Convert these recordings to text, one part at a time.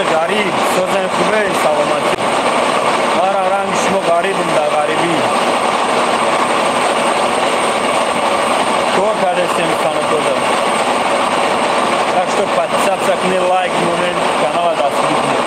غریب سوزن خوبه سلامتی رنگ شما غریبم در غریبی کار کرده سیمستان دادم так что подписаться к ней лайк момент канала доступны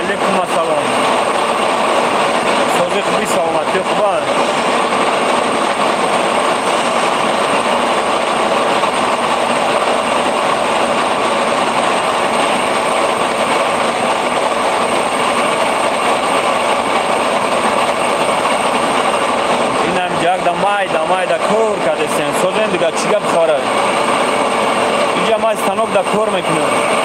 علیکم السلام سوزی خوبی سلامتی خوبه اینم جگ دمای دا کار کرده سین سوزن دیگه چیگه بخوره اینجا ما استانوک دا کار میکنم